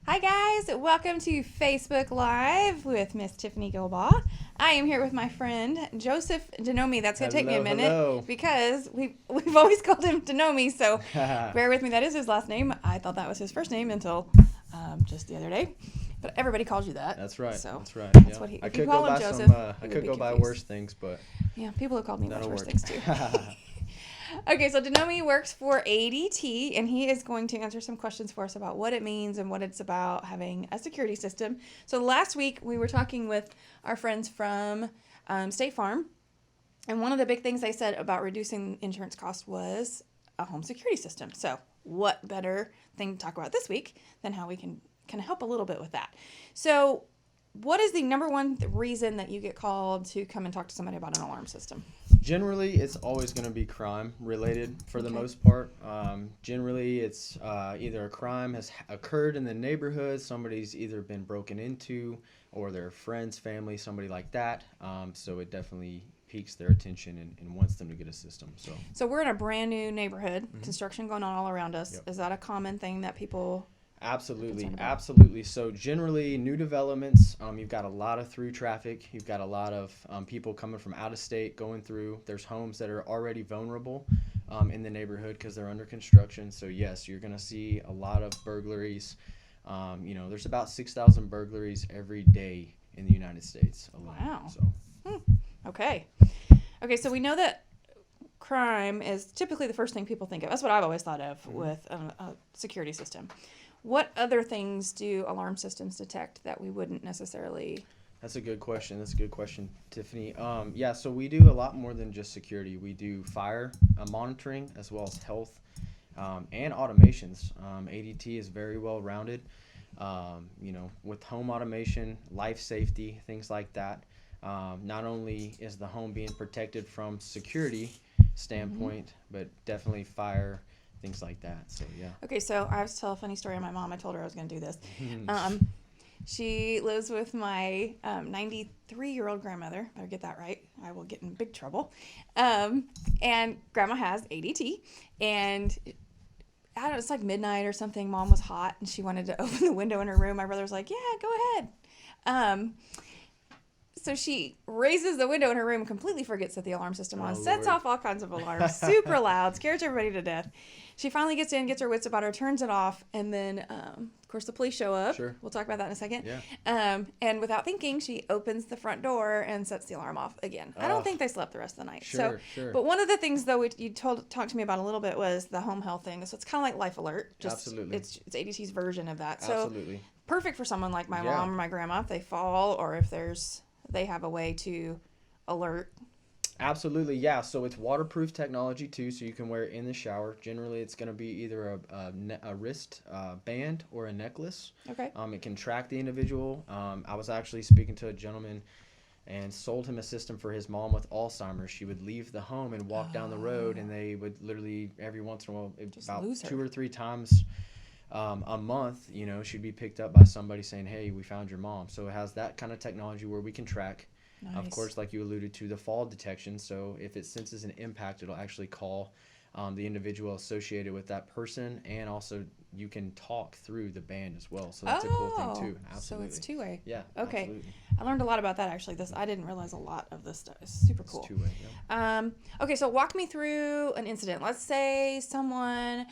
Hi guys, welcome to Facebook Live with Miss Tiffany Gilbaugh. I am here with my friend Joesph DeNomie. That's going to take me a minute because we've always called him DeNomie, so bear with me. That is his last name. I thought that was his first name until just the other day. But everybody calls you that. That's right. So that's right. That's what he. I if could you call go him by Joseph, I could go by worse things, but yeah, people have called me much worse work. things too. Okay, so DeNomie works for ADT, and he is going to answer some questions for us about what it means and what it's about having a security system. So last week we were talking with our friends from State Farm, and one of the big things they said about reducing insurance costs was a home security system. So what better thing to talk about this week than how we can kind of help a little bit with that. So what is the number one reason that you get called to come and talk to somebody about an alarm system? Generally, it's always going to be crime related for the most part. Generally, it's either a crime has occurred in the neighborhood, somebody's either been broken into, or their friends, family, somebody like that. So it definitely piques their attention and wants them to get a system. So we're in a brand new neighborhood, construction going on all around us. Yep. Is that a common thing that people... Absolutely. So generally, new developments, you've got a lot of through traffic. You've got a lot of people coming from out of state going through. There's homes that are already vulnerable in the neighborhood because they're under construction. So yes, you're going to see a lot of burglaries. There's about 6,000 burglaries every day in the United States alone. Wow. So. Okay, so we know that crime is typically the first thing people think of. That's what I've always thought of with a security system. What other things do alarm systems detect that we wouldn't necessarily... That's a good question, Tiffany. So we do a lot more than just security. We do fire monitoring as well as health and automations. ADT is very well rounded, with home automation, life safety, things like that. Not only is the home being protected from security standpoint, but definitely fire, things like that. So yeah. Okay, so I have to tell a funny story on my mom. I told her I was going to do this. She lives with my 93-year-old grandmother. Better get that right. I will get in big trouble. And Grandma has ADT. And I don't know, it's like midnight or something. Mom was hot and she wanted to open the window in her room. My brother was like, yeah, go ahead. So she raises the window in her room, completely forgets that the alarm system on, sets off all kinds of alarms, super loud, scares everybody to death. She finally gets in, gets her wits about her, turns it off, and then, of course, the police show up. Sure. We'll talk about that in a second. Yeah. And without thinking, she opens the front door and sets the alarm off again. I don't think they slept the rest of the night. Sure. But one of the things, though, you talked to me about a little bit was the home health thing. So it's kind of like Life Alert. Absolutely. It's ADT's version of that. Absolutely. So perfect for someone like my mom or my grandma if they fall or if they have a way to alert. Absolutely, yeah. So it's waterproof technology too, so you can wear it in the shower. Generally, it's going to be either a wrist band or a necklace. Okay. It can track the individual. I was actually speaking to a gentleman and sold him a system for his mom with Alzheimer's. She would leave the home and walk down the road, and they would literally every once in a while, about 2 or 3 times a month, she'd be picked up by somebody saying, hey, we found your mom. So it has that kind of technology where we can track. Nice. Of course, like you alluded to, the fall detection. So if it senses an impact, it'll actually call the individual associated with that person. And also you can talk through the band as well. So that's a cool thing too. Absolutely. So it's two-way. Yeah. Okay. Absolutely. I learned a lot about that actually. I didn't realize a lot of this stuff. It's super cool. It's two-way, yeah. Okay, so walk me through an incident. Let's say someone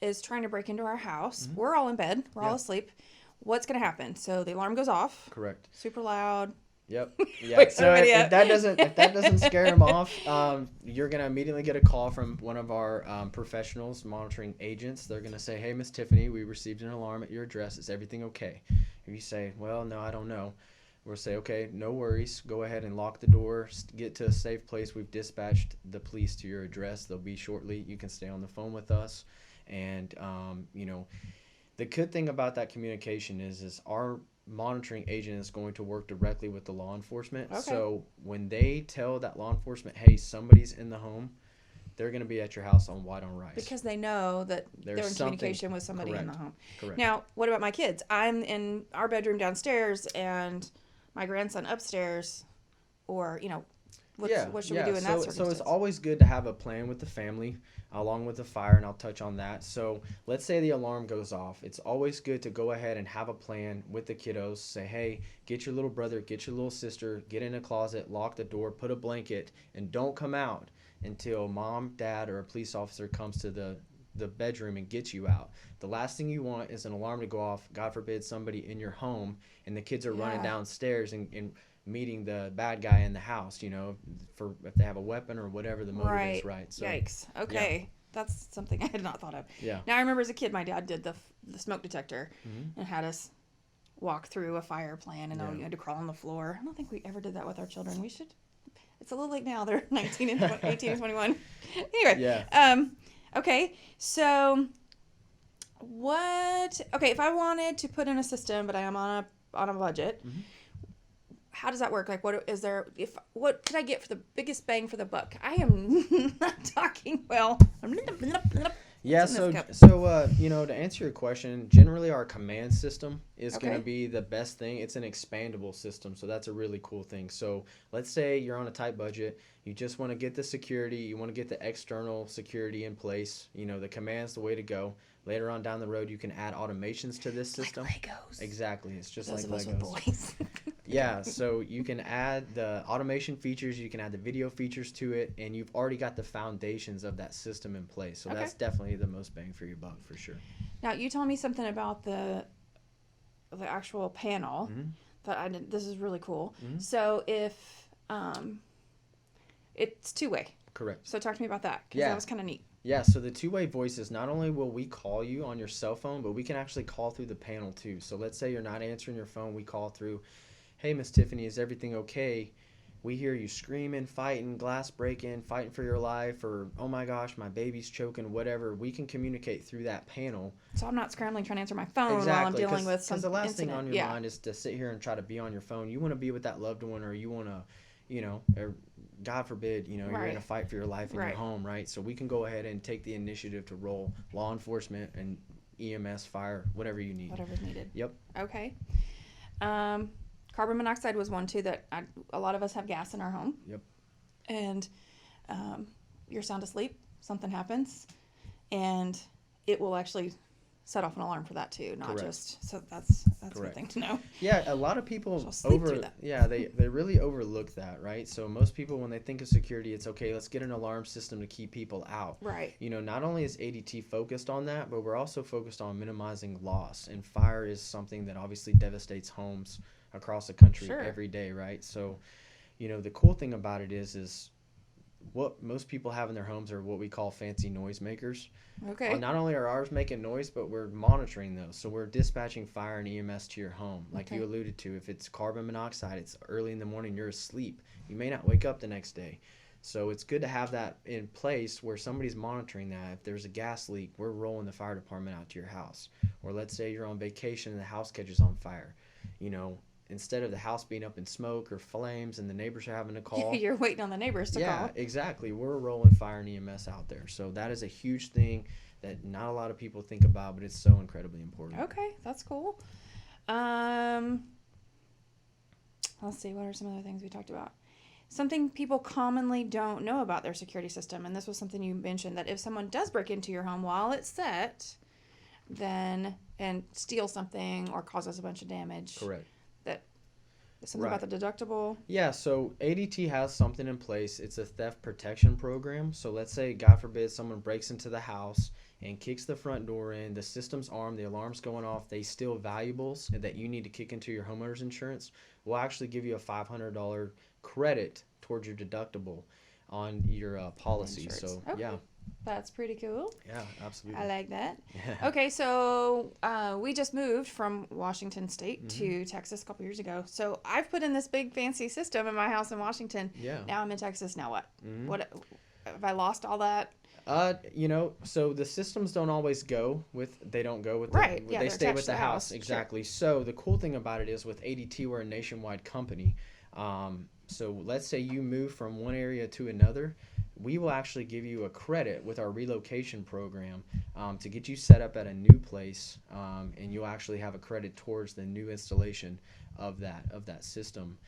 is trying to break into our house. We're all in bed. We're all asleep. What's going to happen? So the alarm goes off. Correct. Super loud. Yep. Yeah. So if that doesn't scare them off, you're gonna immediately get a call from one of our professionals, monitoring agents. They're gonna say, "Hey, Miss Tiffany, we received an alarm at your address. Is everything okay?" If you say, "Well, no, I don't know," we'll say, "Okay, no worries. Go ahead and lock the door. Get to a safe place. We've dispatched the police to your address. They'll be shortly. You can stay on the phone with us." And the good thing about that communication is our monitoring agent is going to work directly with the law enforcement. Okay. So when they tell that law enforcement, hey, somebody's in the home, they're going to be at your house on white on rice. Because they know that they're in communication with somebody in the home. Correct. Now, what about my kids? I'm in our bedroom downstairs and my grandson upstairs, or, what should we do in that circumstance? So it's always good to have a plan with the family along with the fire, and I'll touch on that. So let's say the alarm goes off. It's always good to go ahead and have a plan with the kiddos. Say, hey, get your little brother, get your little sister, get in a closet, lock the door, put a blanket, and don't come out until mom, dad, or a police officer comes to the bedroom and gets you out. The last thing you want is an alarm to go off, God forbid, somebody in your home, and the kids are running downstairs and meeting the bad guy in the house, for if they have a weapon or whatever the motive is, right? So, yikes. Okay. That's something I had not thought of. Yeah. Now, I remember as a kid, my dad did the smoke detector and had us walk through a fire plan, and you had to crawl on the floor. I don't think we ever did that with our children. We should. It's a little late now. They're 19 and 18 and 21. Anyway. Yeah. Okay. So if I wanted to put in a system, but I am on a budget, how does that work? Like, what could I get for the biggest bang for the buck? I am not talking well. Yeah, so to answer your question, generally our command system is going to be the best thing. It's an expandable system, so that's a really cool thing. So let's say you're on a tight budget, you just want to get the security, you want to get the external security in place. The command's the way to go. Later on down the road, you can add automations to this system. Like Legos. Exactly, it's just Those like of us Legos. with boys. Yeah, so you can add the automation features, you can add the video features to it, and you've already got the foundations of that system in place. So that's definitely the most bang for your buck, for sure. Now, you told me something about the actual panel that I didn't. This is really cool. So if it's two-way. Correct. So talk to me about that, because that was kind of neat. Yeah, so the two-way voices, not only will we call you on your cell phone, but we can actually call through the panel too. So let's say you're not answering your phone, we call through, hey, Miss Tiffany, is everything okay? We hear you screaming, fighting, glass breaking, fighting for your life, or, oh my gosh, my baby's choking, whatever. We can communicate through that panel. So I'm not scrambling trying to answer my phone while I'm dealing with some Because the last incident. thing on your mind is to sit here and try to be on your phone. You want to be with that loved one, or you want to, or God forbid, you're in a fight for your life in your home, right? So we can go ahead and take the initiative to roll law enforcement and EMS, fire, whatever you need. Whatever's needed. Yep. Okay. Carbon monoxide was one, too, that a lot of us have gas in our home. Yep. And you're sound asleep, something happens, and it will actually set off an alarm for that, too, not just... So that's a good thing to know. Yeah, a lot of people they really overlook that, right? So most people, when they think of security, it's okay, let's get an alarm system to keep people out. Right. Not only is ADT focused on that, but we're also focused on minimizing loss. And fire is something that obviously devastates homes across the country every day, right? So, the cool thing about it is what most people have in their homes are what we call fancy noisemakers. Okay. Not only are ours making noise, but we're monitoring those. So we're dispatching fire and EMS to your home. Like you alluded to, if it's carbon monoxide, it's early in the morning, you're asleep. You may not wake up the next day. So it's good to have that in place where somebody's monitoring that. If there's a gas leak, we're rolling the fire department out to your house. Or let's say you're on vacation and the house catches on fire. Instead of the house being up in smoke or flames and the neighbors are having to call. You're waiting on the neighbors to call. Yeah, exactly. We're rolling fire and EMS out there. So that is a huge thing that not a lot of people think about, but it's so incredibly important. Okay, that's cool. Let's see, what are some other things we talked about? Something people commonly don't know about their security system, and this was something you mentioned, that if someone does break into your home while it's set, and steal something or causes a bunch of damage. Correct. Something about the deductible? Yeah, so ADT has something in place. It's a theft protection program. So let's say, God forbid, someone breaks into the house and kicks the front door in, the system's armed, the alarm's going off, they steal valuables that you need to kick into your homeowner's insurance. We'll actually give you a $500 credit towards your deductible on your policy. So, yeah. That's pretty cool. Yeah, absolutely. I like that. Okay, so we just moved from Washington State to Texas a couple years ago. So I've put in this big fancy system in my house in Washington. Yeah. Now I'm in Texas. Now what? What have I lost all that? So the systems don't always go with. They don't go with. They stay with the house. Exactly. Sure. So the cool thing about it is with ADT, we're a nationwide company. So let's say you move from one area to another. We will actually give you a credit with our relocation program to get you set up at a new place, and you'll actually have a credit towards the new installation of that system.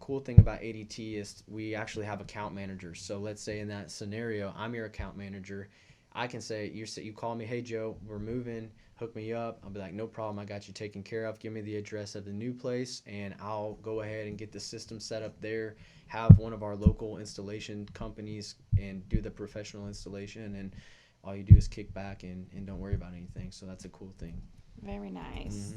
Cool thing about ADT is we actually have account managers. So let's say in that scenario, I'm your account manager. I can say, you call me, hey Joe, we're moving, hook me up. I'll be like, no problem, I got you taken care of. Give me the address of the new place, and I'll go ahead and get the system set up there, have one of our local installation companies and do the professional installation, and all you do is kick back and don't worry about anything. So that's a cool thing. Very nice.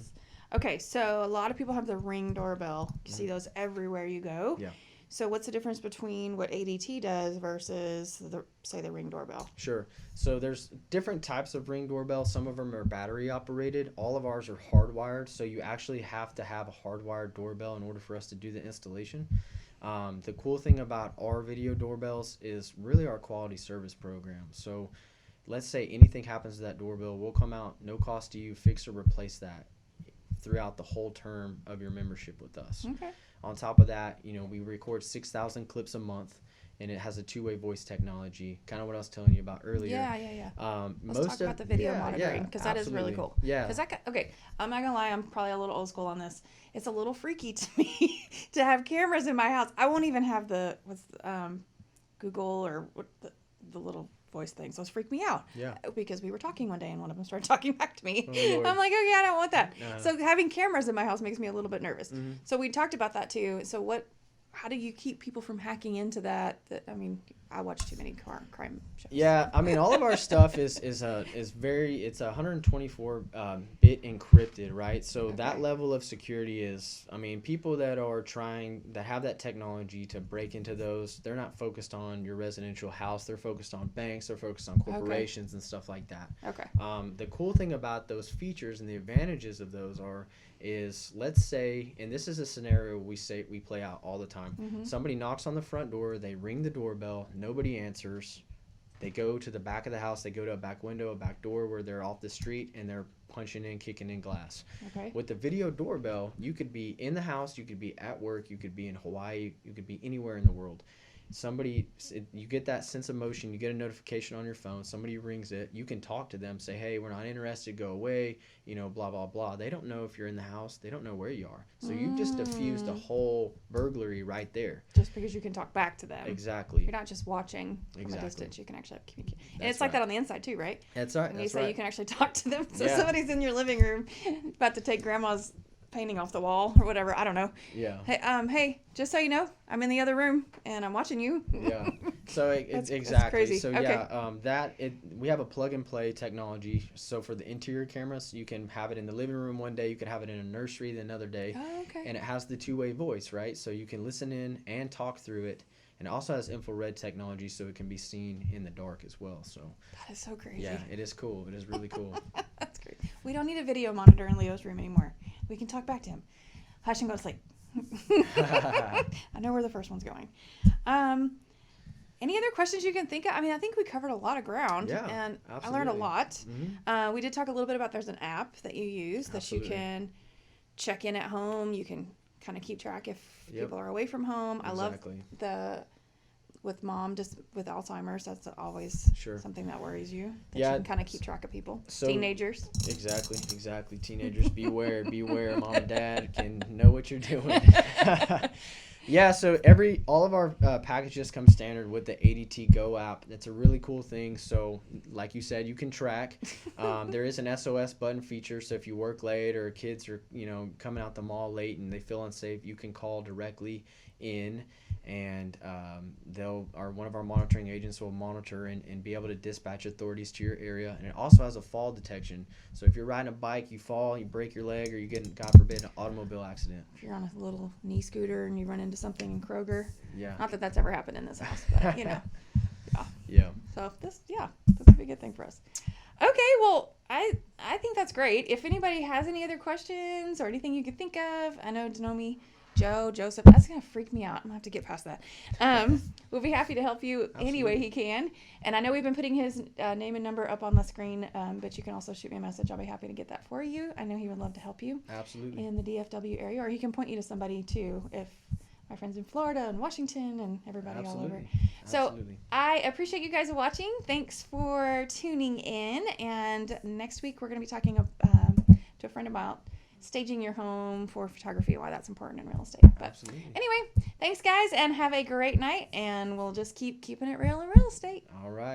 Okay, so a lot of people have the Ring doorbell. You see those everywhere you go. Yeah. So what's the difference between what ADT does versus the Ring doorbell? Sure. So there's different types of Ring doorbell. Some of them are battery operated. All of ours are hardwired. So you actually have to have a hardwired doorbell in order for us to do the installation. The cool thing about our video doorbells is really our quality service program. So let's say anything happens to that doorbell, we'll come out, no cost to you, fix or replace that throughout the whole term of your membership with us. Okay. On top of that, we record 6,000 clips a month, and it has a two-way voice technology, kind of what I was telling you about earlier. Yeah. Let's talk about the video monitoring, because that is really cool. Yeah. Because okay, I'm not gonna lie, I'm probably a little old school on this. It's a little freaky to me to have cameras in my house. I won't even have Google or the little voice things. Those freak me out. Yeah. Because we were talking one day and one of them started talking back to me. Oh, I'm like, okay, I don't want that. So having cameras in my house makes me a little bit nervous. So we talked about that too. So how do you keep people from hacking into that? I mean, I watch too many crime shows. Yeah, I mean, all of our stuff is 124 bit encrypted, right? So that level of security is, I mean, people that have that technology to break into those, they're not focused on your residential house. They're focused on banks. They're focused on corporations and stuff like that. Okay. The cool thing about those features and the advantages of those is let's say, and this is a scenario we play out all the time. Somebody knocks on the front door, they ring the doorbell, nobody answers. They go to the back of the house, they go to a back window, a back door where they're off the street, and they're punching in, kicking in glass. Okay. With the video doorbell, you could be in the house, you could be at work, you could be in Hawaii, you could be anywhere in the world. You get that sense of motion, you get a notification on your phone, somebody rings it, you can talk to them, say, hey, we're not interested, go away, blah, blah, blah. They don't know if you're in the house, they don't know where you are. So you've just diffused a whole burglary right there. Just because you can talk back to them. Exactly. You're not just watching from a distance, you can actually have communication. And it's like that on the inside too, right? That's right. And you say you can actually talk to them. So somebody's in your living room about to take grandma's painting off the wall or whatever, I don't know. Yeah. Hey, just so you know, I'm in the other room and I'm watching you. Yeah. So exactly. That's crazy. So okay. We have a plug and play technology. So for the interior cameras, you can have it in the living room one day, you could have it in a nursery the another day. Oh, okay. And it has the two-way voice, right? So you can listen in and talk through it. And it also has infrared technology, so it can be seen in the dark as well. So that is so crazy. Yeah, it is cool. It is really cool. That's great. We don't need a video monitor in Leo's room anymore. We can talk back to him. Hush and go to sleep. I know where the first one's going. Any other questions you can think of? I mean, I think we covered a lot of ground. Yeah, and absolutely. I learned a lot. We did talk a little bit about there's an app that you use that you can check in at home. You can kind of keep track if people are away from home. Exactly. I love with mom, just with Alzheimer's, that's always something that worries you. That you can kind of keep track of people. So, teenagers. Exactly. Teenagers, beware. Mom and dad can know what you're doing. Yeah, so all of our packages come standard with the ADT Go app. That's a really cool thing. So like you said, you can track. There is an SOS button feature. So if you work late or kids are, coming out the mall late and they feel unsafe, you can call directly in, and one of our monitoring agents will monitor and be able to dispatch authorities to your area. And it also has a fall detection. So if you're riding a bike, you fall, you break your leg, or you get, God forbid, an automobile accident. If you're on a little knee scooter and you run into something in Kroger. Yeah. Not that that's ever happened in this house, but Yeah. So this would be a good thing for us. Okay, well, I think that's great. If anybody has any other questions or anything you could think of, I know DeNomie, Joesph, that's going to freak me out. I'm going to have to get past that. We'll be happy to help you any way he can. And I know we've been putting his name and number up on the screen, but you can also shoot me a message. I'll be happy to get that for you. I know he would love to help you. Absolutely. In the DFW area, or he can point you to somebody too, if my friends in Florida and Washington and everybody all over. So I appreciate you guys watching. Thanks for tuning in. And next week we're going to be talking to a friend about staging your home for photography, why that's important in real estate. But Absolutely. anyway, thanks guys, and have a great night, and we'll just keep keeping it real in real estate. All right.